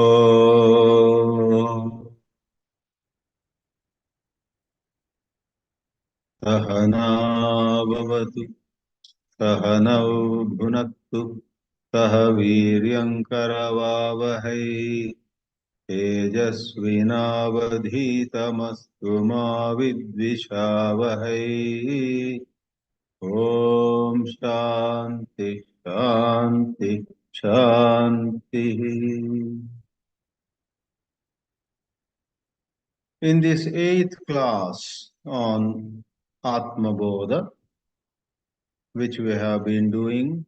ॐ सहना भवतु सहनौ भुनक्तु सह वीर्यङ्करवावहै तेजस्विनावधीतमस्तु मा विद्विषावहै ॐ शान्ति शान्ति शान्तिः. In this eighth class on Atmabodha, which we have been doing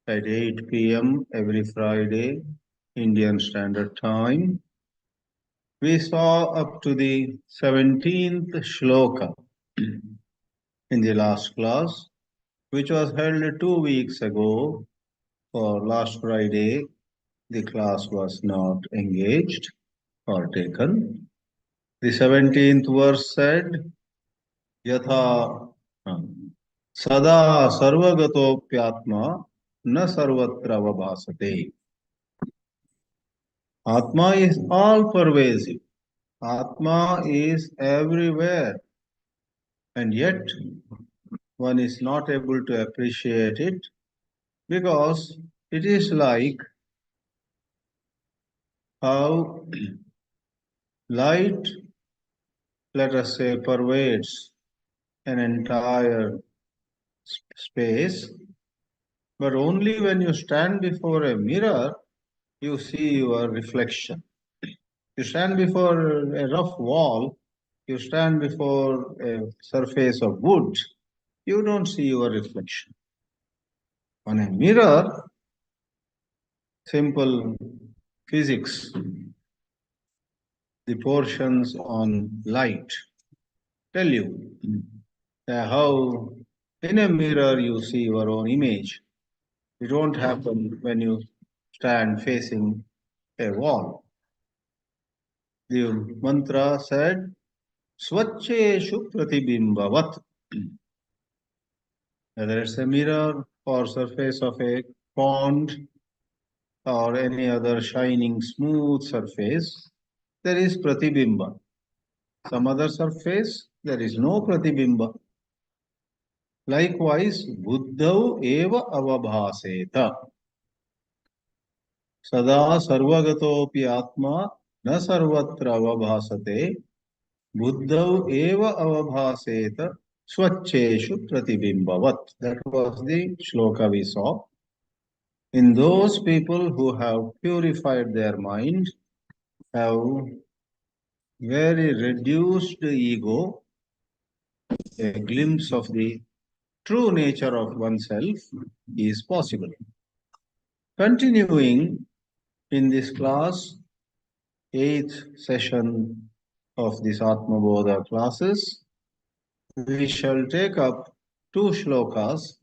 at 8 p.m. every Friday, Indian Standard Time, we saw up to the 17th shloka in the last class, which was held 2 weeks ago. For last Friday, the class was not engaged or taken. The 17th verse said, Yatha Sada sarvagatopyatma na sarvatra avabhasate. Atma is all pervasive. Atma is everywhere. And yet, one is not able to appreciate it because it is like how light, let us say, pervades an entire space, but only when you stand before a mirror, you see your reflection. You stand before a rough wall, you stand before a surface of wood, you don't see your reflection. On a mirror, simple physics, the portions on light tell you how in a mirror you see your own image. It won't happen when you stand facing a wall. The mantra said, Swacheshu pratibimbavat. Whether it's a mirror or surface of a pond or any other shining smooth surface, there is pratibimba. Some other surface, there is no pratibimba. Likewise, buddhau eva avabhaseta. Sada sarvagatopi atma na sarvatra avabhasate. Buddhau eva avabhaseta swacheshu pratibimbavat. That was the shloka we saw. In those people who have purified their mind, have very reduced ego, a glimpse of the true nature of oneself is possible. Continuing in this class, eighth session of this Atmabodha classes, we shall take up two shlokas.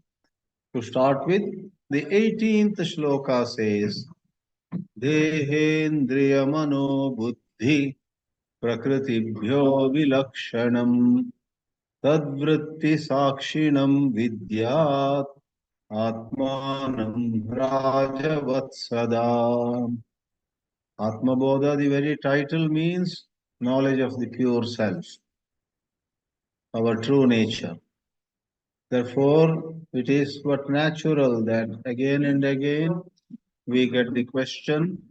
To start with, the 18th shloka says, Dehendriya mano buddhi prakritibhyo vilakshanam tadvritti sakshinam vidyat atmanam rajavatsada. Atmabodha, the very title means knowledge of the pure self, our true nature. Therefore, it is but natural that again and again we get the question,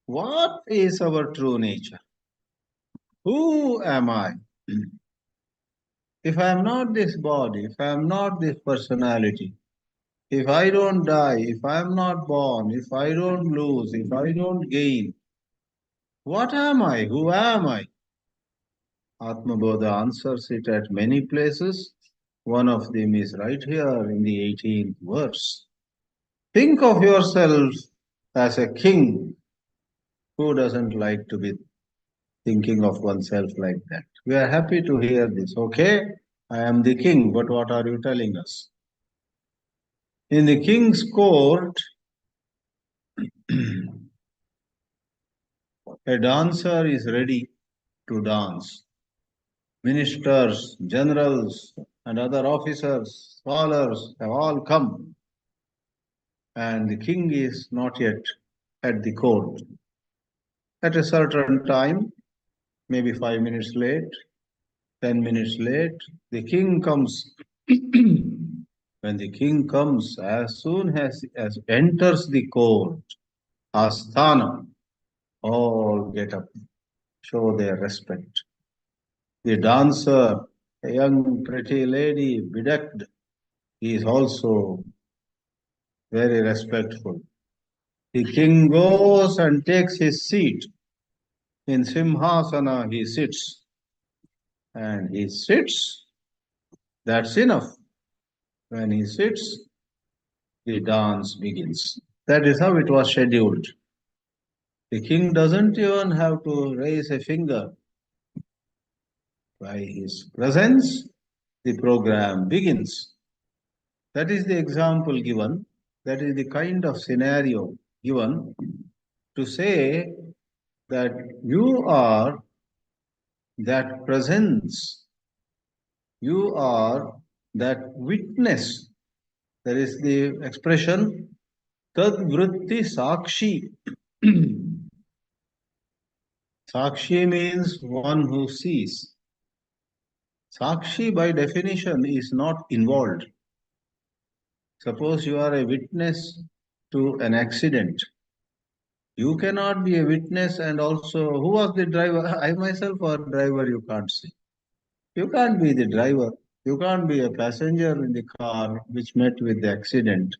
what is our true nature? Who am I? If I am not this body, if I am not this personality, if I don't die, if I am not born, if I don't lose, if I don't gain, what am I? Who am I? Atmabodha answers it at many places. One of them is right here in the 18th verse. Think of yourself as a king. Who doesn't like to be thinking of oneself like that? We are happy to hear this. Okay, I am the king, but what are you telling us? In the king's court, a dancer is ready to dance. Ministers, generals, and other officers, scholars have all come, and the king is not yet at the court. at a certain time, maybe 5 minutes late, 10 minutes late, the king comes. When the king comes, as soon as enters the court, asthana, all get up, show their respect. The dancer, a young pretty lady, bedecked, he is also very respectful. The king goes and takes his seat. In Simhasana, he sits. And he sits, that's enough. When he sits, the dance begins. That is how it was scheduled. The king doesn't even have to raise a finger. By his presence, the program begins. That is the example given. That is the kind of scenario given to say that you are that presence, you are that witness. There is the expression tad vritti sakshi. Sakshi means one who sees. Sakshi by definition is not involved. Suppose you are a witness to an accident. You cannot be a witness and also, who was the driver? I myself or driver, you can't see. You can't be the driver. You can't be a passenger in the car which met with the accident.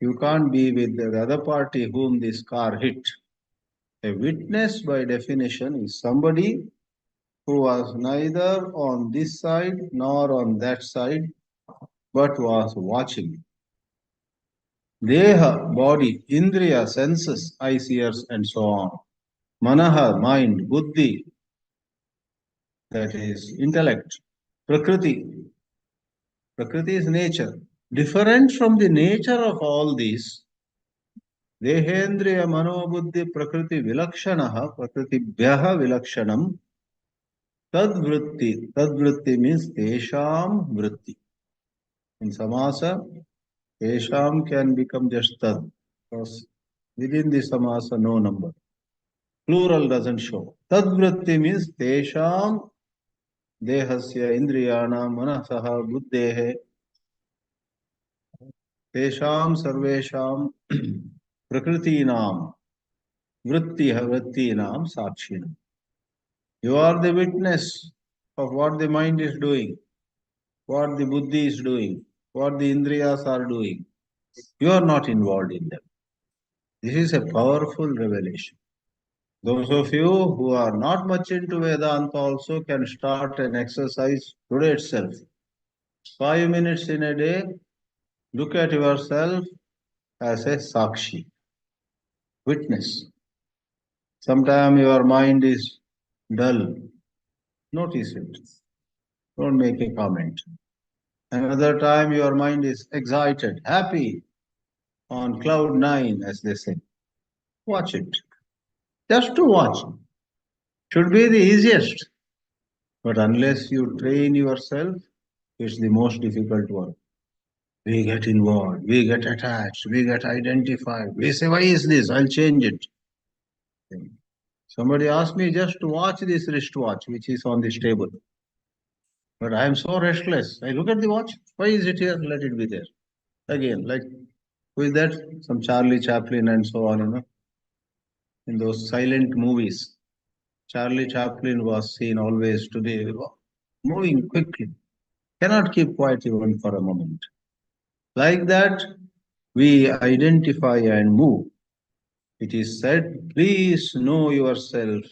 You can't be with the other party whom this car hit. A witness, by definition, is somebody who was neither on this side nor on that side, but was watching. Deha, body, Indriya, senses, eyes, ears, and so on. Manaha, mind, buddhi, that is intellect. Prakrti, prakriti is nature. Different from the nature of all these, Dehendriya, Manobuddhi, Prakriti, Vilakshanaha, Prakrtibhyaha Vilakshanam, Tadvritti. Tadvritti means Tesham Vritti. In Samasa, Tesham can become just Tad. Because within the Samasa, no number. Plural doesn't show. Tadvritti means Tesham Dehasya Indriyana Manasaha Buddhehe Tesham Sarvesham Prakritinam Vrittinam Sakshinam. You are the witness of what the mind is doing, what the buddhi is doing, what the indriyas are doing. You are not involved in them. This is a powerful revelation. Those of you who are not much into Vedanta also can start an exercise today itself. 5 minutes in a day, look at yourself as a sakshi, witness. Sometimes your mind is dull. Notice it. Don't make a comment. Another time your mind is excited, happy, on cloud nine, as they say. Watch it. Just to watch. Should be the easiest. But unless you train yourself, it's the most difficult one. We get involved, we get attached, we get identified. We say, why is this? I'll change it. Somebody asked me just to watch this wristwatch, which is on this table. But I am so restless. I look at the watch. Why is it here? Let it be there. Again, like, who is that? Some Charlie Chaplin and so on, in those silent movies. Charlie Chaplin was seen always to be moving quickly, cannot keep quiet even for a moment. Like that, we identify and move. It is said, please know yourself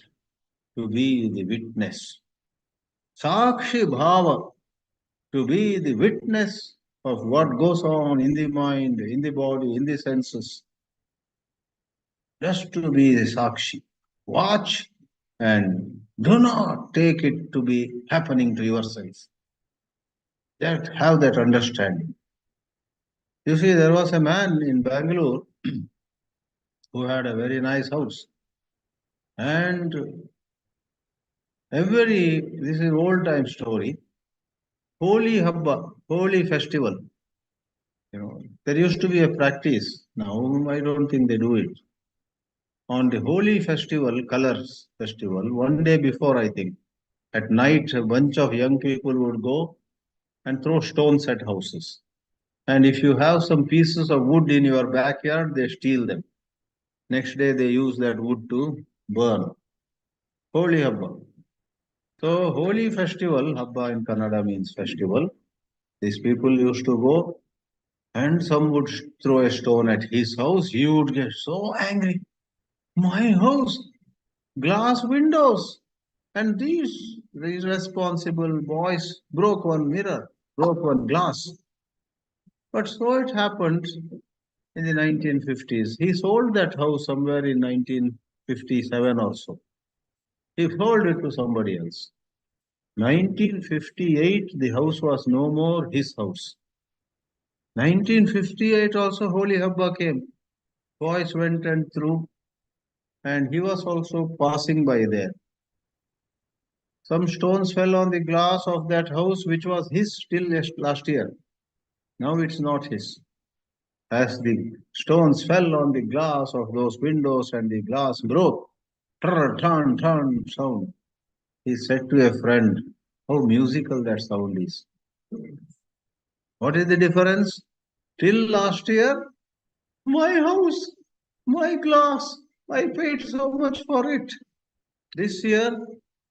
to be the witness. Sakshi Bhava, to be the witness of what goes on in the mind, in the body, in the senses. Just to be the Sakshi. Watch and do not take it to be happening to yourself. Just have that understanding. You see, there was a man in Bangalore who had a very nice house. And this is old time story, Holi Habba, Holi festival. There used to be a practice. Now I don't think they do it. On the holy festival, colors festival, one day before, I think, at night, a bunch of young people would go and throw stones at houses. And if you have some pieces of wood in your backyard, they steal them. Next day, they use that wood to burn. Holy Habba. So, holy festival, Habba in Kannada means festival. These people used to go and some would throw a stone at his house. He would get so angry. My house, glass windows. And these irresponsible boys broke one mirror, broke one glass. But so it happened in the 1950s. He sold that house somewhere in 1957 or so. He sold it to somebody else. 1958, the house was no more his house. 1958 also Holy Habba came. Boys went and threw, and he was also passing by there. Some stones fell on the glass of that house, which was his till last year. Now it's not his. As the stones fell on the glass of those windows and the glass broke, turn, turn sound. He said to a friend, how musical that sound is. What is the difference? Till last year, my house, my glass, I paid so much for it. This year,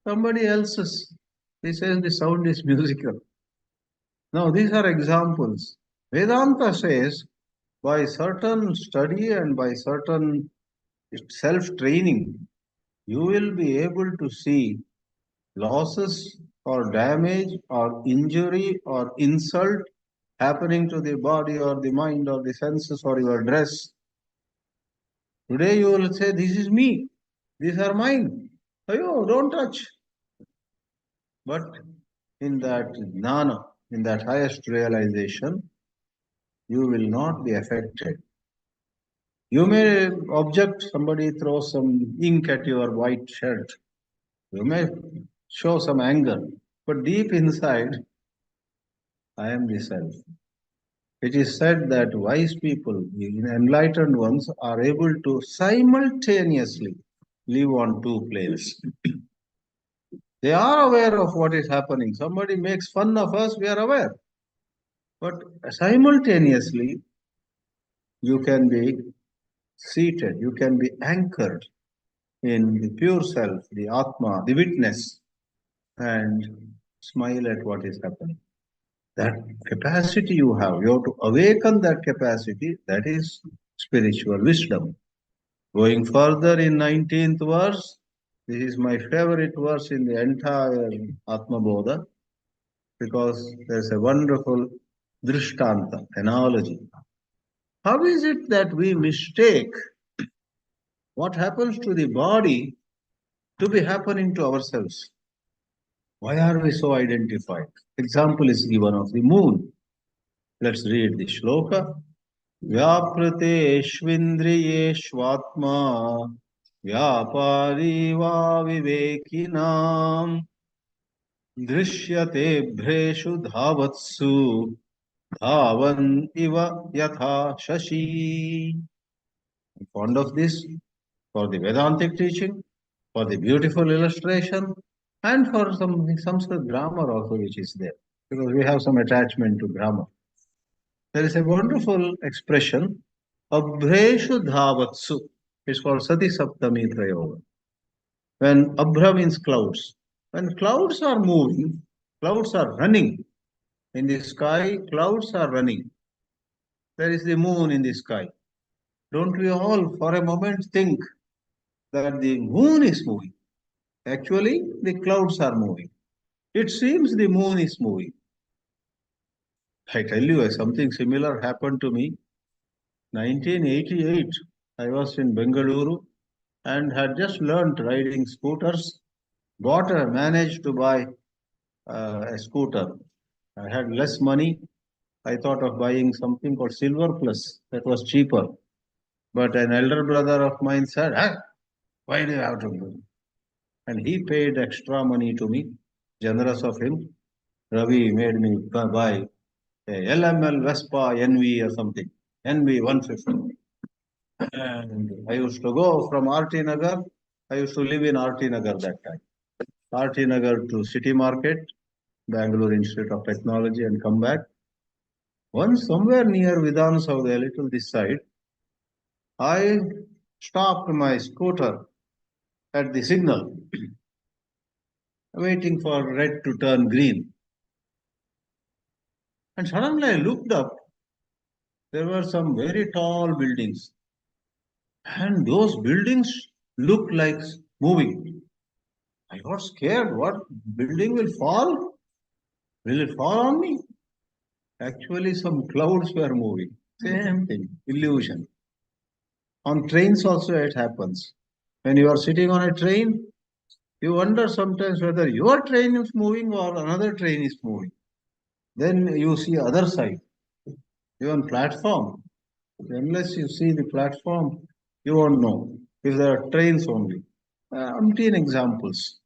somebody else's. He says the sound is musical. Now, these are examples. Vedanta says by certain study and by certain self training, you will be able to see losses or damage or injury or insult happening to the body or the mind or the senses or your dress. Today you will say, this is me, these are mine. Ayo, don't touch. But in that jnana, in that highest realization, you will not be affected. You may object, somebody throws some ink at your white shirt. You may show some anger, but deep inside, I am the self. It is said that wise people, the enlightened ones, are able to simultaneously live on two planes. They are aware of what is happening. Somebody makes fun of us, we are aware. But simultaneously, you can be seated, you can be anchored in the pure self, the ātman, the witness, and smile at what is happening. That capacity you have to awaken that capacity, that is spiritual wisdom. Going further in 19th verse, this is my favorite verse in the entire Atma Bodha because there's a wonderful drishtanta, analogy. How is it that we mistake what happens to the body to be happening to ourselves? Why are we so identified? Example is given of the moon. Let's read the shloka. व्यापृतेष्विन्द्रियेष्वात्मा व्यापारी वा विवेकिनाम् दृश्यते भ्रेषु धावत्सु धावन इव यथा Shashi. I'm fond of this for the Vedantic teaching, for the beautiful illustration, and for some Sanskrit grammar also which is there, because we have some attachment to grammar. There is a wonderful expression, Abhreshu Dhavatsu. It's called Sati Saptami Prayoga. When Abhra means clouds. When clouds are moving, clouds are running. In the sky, clouds are running. There is the moon in the sky. Don't we all for a moment think that the moon is moving? Actually, the clouds are moving. It seems the moon is moving. I tell you, something similar happened to me. 1988, I was in Bengaluru and had just learnt riding scooters. Managed to buy a scooter. I had less money. I thought of buying something called Silver Plus. That was cheaper. But an elder brother of mine said, why do you have to do? And he paid extra money to me, generous of him. Ravi made me buy a LML Vespa NV or something, NV 150. And I used to go from RT Nagar. I used to live in RT Nagar that time. RT Nagar to City Market, Bangalore Institute of Technology, and come back. Once somewhere near Vidhan Saudha, a little this side, I stopped my scooter at the signal, waiting for red to turn green. And suddenly I looked up. There were some very tall buildings, and those buildings looked like moving. I got scared. What building will fall? Will it fall on me? Actually, some clouds were moving. Same thing, illusion. On trains also it happens. When you are sitting on a train, you wonder sometimes whether your train is moving or another train is moving. Then you see other side, even platform. Unless you see the platform, you won't know if there are trains only. Umpteen examples.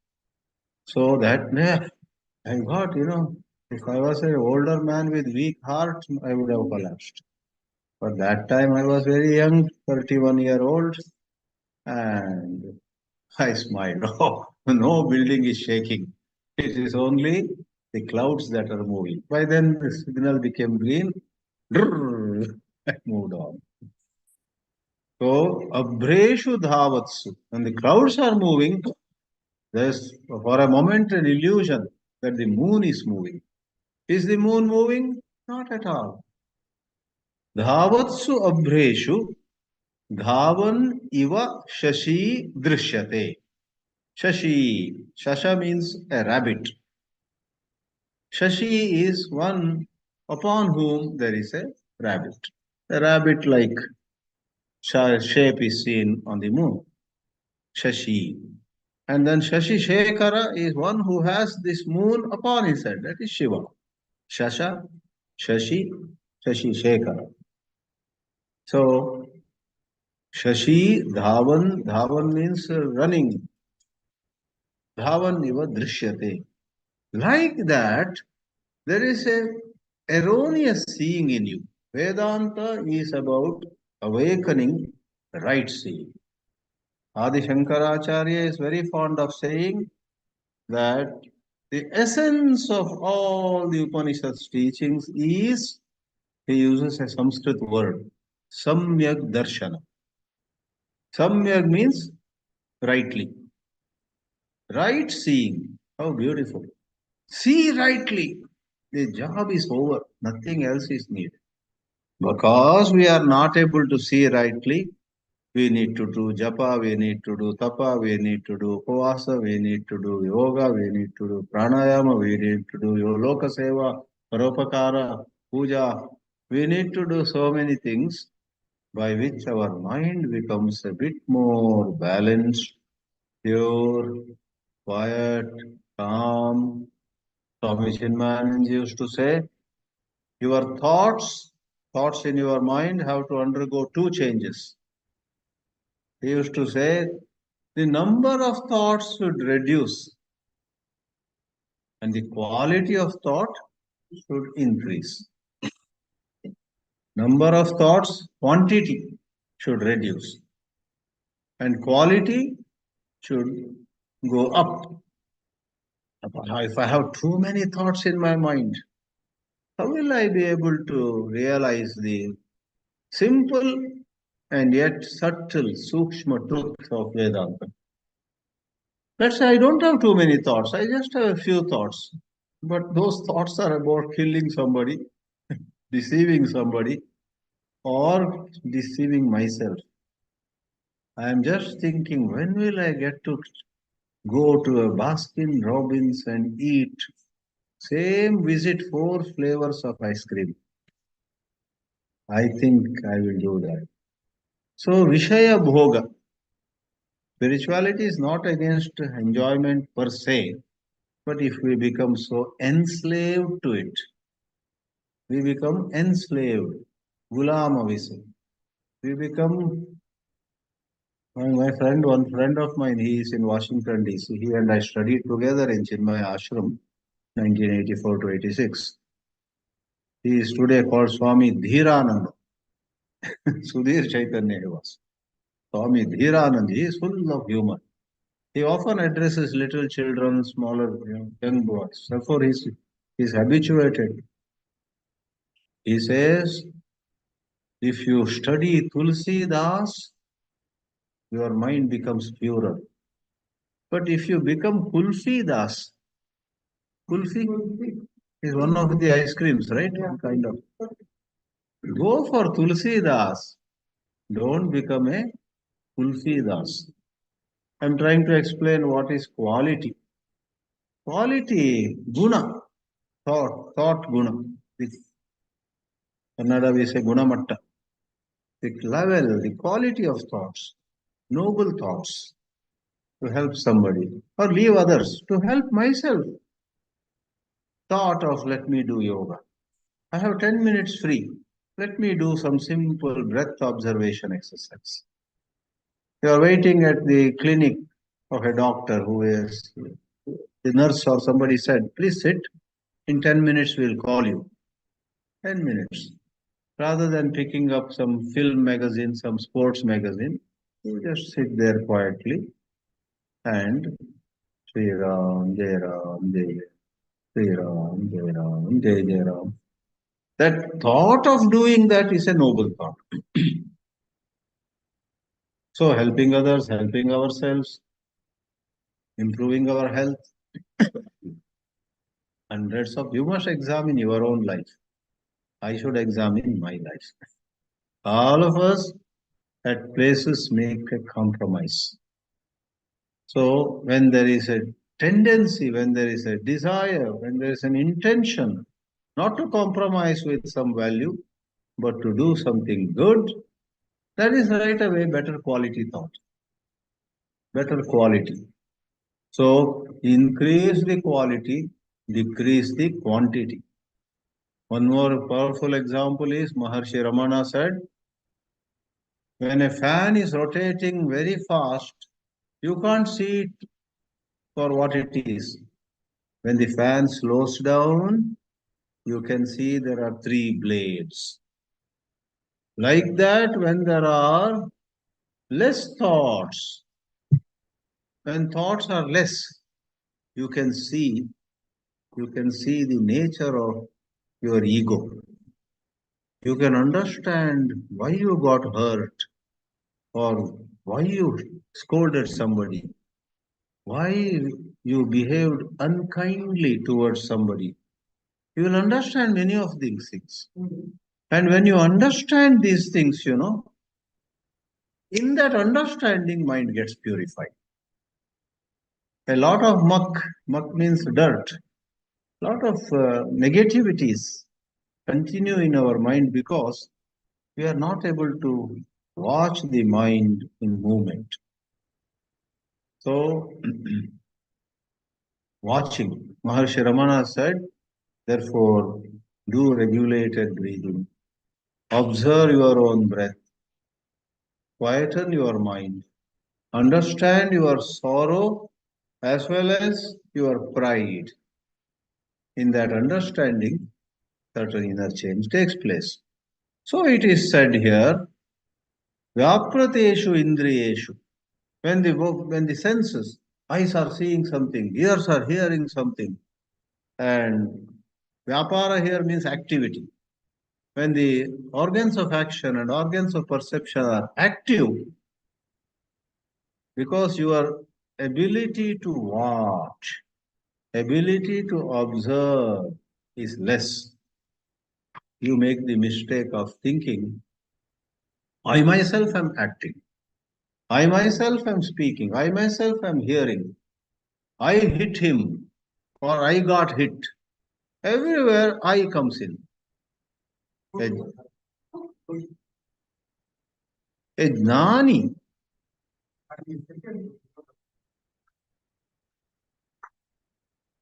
So that yeah, I got, if I was an older man with weak heart, I would have collapsed. But that time I was very young, 31-year-old, and I smiled. Oh, no building is shaking. It is only the clouds that are moving. By then the signal became green. I moved on. So, abhreshu dhavatsu. When the clouds are moving, there's for a moment an illusion that the moon is moving. Is the moon moving? Not at all. Dhavatsu abhreshu dhavan iva shashi drishyate. Shashi. Shasha means a rabbit. Shashi is one upon whom there is a rabbit. A rabbit like shape is seen on the moon. Shashi. And then Shashi Shekhara is one who has this moon upon his head. That is Shiva. Shasha, Shashi, Shashi Shekhara. So Shashi Dhavan, Dhavan means running. Dhavan iva drishyate. Like that, there is a erroneous seeing in you. Vedanta is about awakening the right seeing. Adi Shankaracharya is very fond of saying that the essence of all the Upanishads teachings is, he uses a Sanskrit word, Samyak Darshana. Samyak means rightly. Right seeing. How beautiful. See rightly. The job is over. Nothing else is needed. Because we are not able to see rightly, we need to do japa, we need to do tapa, we need to do upavasa, we need to do yoga, we need to do pranayama, we need to do loka seva, paropakara, puja. We need to do so many things by which our mind becomes a bit more balanced, pure, quiet, calm. Swami Chinmayanand used to say, your thoughts in your mind have to undergo two changes. He used to say, the number of thoughts should reduce and the quality of thought should increase. Number of thoughts, quantity should reduce and quality should go up. If I have too many thoughts in my mind, how will I be able to realize the simple and yet subtle Sukshma truths of Vedanta? Let's say I don't have too many thoughts, I just have a few thoughts. But those thoughts are about killing somebody, deceiving somebody, or deceiving myself. I am just thinking, when will I get to go to a Baskin Robbins and eat same visit 4 flavors of ice cream? I think I will do that. So Vishaya Bhoga. Spirituality is not against enjoyment per se, but if we become so enslaved to it, we become enslaved. Gulama we say. We become my friend, one friend of mine, he is in Washington DC. He and I studied together in Chinmaya Ashram, 1984 to 86. He is today called Swami Dhirananda. Sudhir Chaitanya was. Swami Dhiranand, he is full of humor. He often addresses little children, smaller, young boys. Therefore, he's habituated. He says, if you study Tulsi Das, your mind becomes purer. But if you become Kulfi Das, Kulfi is one of the ice creams, right? Kind of. Go for Tulsi Das. Don't become a Kulfi Das. I'm trying to explain what is quality. Quality, guna, thought guna. With Kannada we say gunamatta. The level, the quality of thoughts, noble thoughts to help somebody or leave others to help myself. Thought of let me do yoga. I have 10 minutes free. Let me do some simple breath observation exercise. You are waiting at the clinic of a doctor who is, the nurse or somebody said, please sit. In 10 minutes, we'll call you. 10 minutes. Rather than picking up some film magazine, some sports magazine, you just sit there quietly and Sri Ram, Jai Ram, Jai Sri Ram, Jai Ram, Jai Jai Ram. That thought of doing that is a noble thought. So helping others, helping ourselves, improving our health, hundreds of you must examine your own life. I should examine my life. All of us at places make a compromise. So when there is a tendency, when there is a desire, when there is an intention not to compromise with some value, but to do something good, that is right away better quality thought, better quality. So increase the quality, decrease the quantity. One more powerful example is Maharshi Ramana said, when a fan is rotating very fast, you can't see it for what it is. When the fan slows down, you can see there are three blades. Like that, when there are less thoughts, when thoughts are less, you can see the nature of your ego. You can understand why you got hurt or why you scolded somebody, why you behaved unkindly towards somebody. You will understand many of these things. And when you understand these things, in that understanding, mind gets purified. A lot of muck means dirt, a lot of negativities continue in our mind because we are not able to watch the mind in movement. So, watching, Maharshi Ramana said, therefore, do regulated breathing, observe your own breath, quieten your mind, understand your sorrow as well as your pride. In that understanding, certain inner change takes place. So it is said here, Vyaprateshu indriyeshu. When the senses, eyes are seeing something, ears are hearing something, and Vyapara here means activity. When the organs of action and organs of perception are active, because your ability to watch, ability to observe is less, you make the mistake of thinking, I myself am acting. I myself am speaking. I myself am hearing. I hit him or I got hit. Everywhere I comes in. A, a jnani,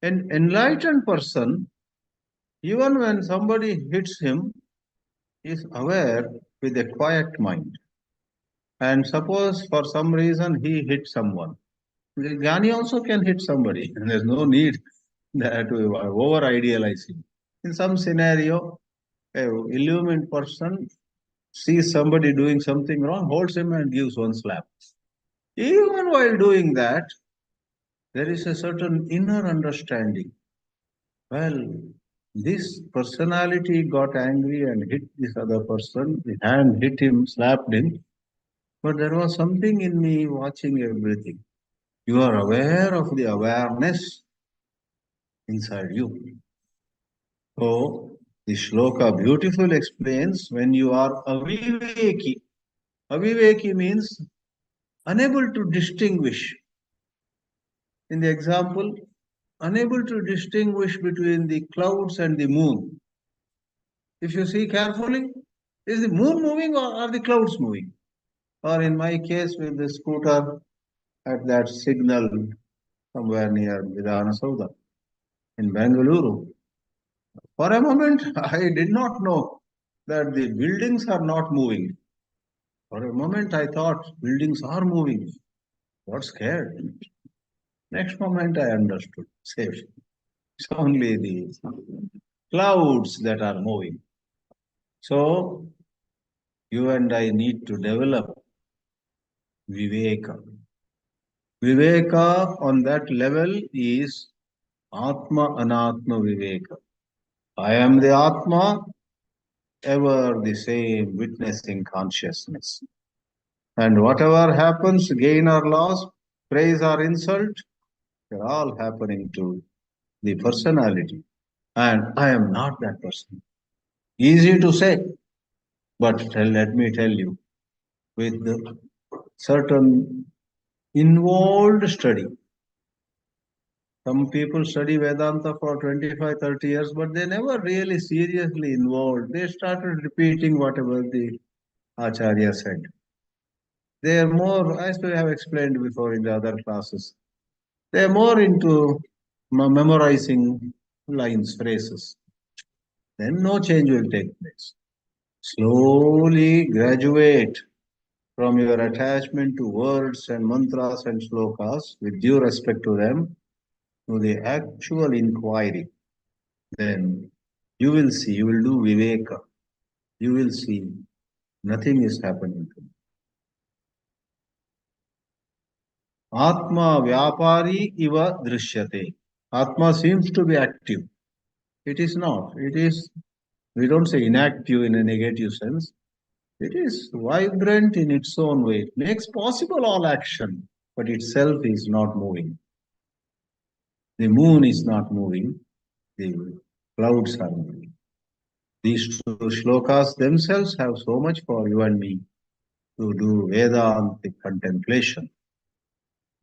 an enlightened person, even when somebody hits him, is aware with a quiet mind. And suppose for some reason he hit someone. The jnani also can hit somebody. And there's no need to over idealize him. In some scenario, a illumined person sees somebody doing something wrong, holds him and gives one slap. Even while doing that, there is a certain inner understanding. Well, this personality got angry and hit this other person. The hand hit him, slapped him. But there was something in me watching everything. You are aware of the awareness inside you. So, the shloka beautifully explains when you are aviveki. Aviveki means unable to distinguish. In the example, unable to distinguish between the clouds and the moon. If you see carefully, is the moon moving or are the clouds moving? Or in my case, with the scooter at that signal somewhere near Vidhana Saudha in Bengaluru. For a moment, I did not know that the buildings are not moving. For a moment, I thought buildings are moving. Got scared. Next moment, I understood. Safe. It's only the clouds that are moving. So, you and I need to develop Viveka. Viveka on that level is Atma Anatma Viveka. I am the Atma, ever the same, witnessing consciousness. And whatever happens, gain or loss, praise or insult, they're all happening to the personality. And I am not that person. Easy to say, but let me tell you, with the certain involved study, some people study Vedanta for 25, 30 years, but they never really seriously involved. They started repeating whatever the Acharya said. They are more, as we have explained before in the other classes, they are more into memorizing lines, phrases. Then no change will take place. Slowly graduate from your attachment to words and mantras and slokas, with due respect to them, to the actual inquiry. Then you will see, you will do viveka. You will see nothing is happening to me. Atma vyapari iva drishyate. Atma seems to be active. It is not. It is, we don't say inactive in a negative sense. It is vibrant in its own way. It makes possible all action, but itself is not moving. The moon is not moving. The clouds are moving. These two shlokas themselves have so much for you and me to do Vedantic contemplation.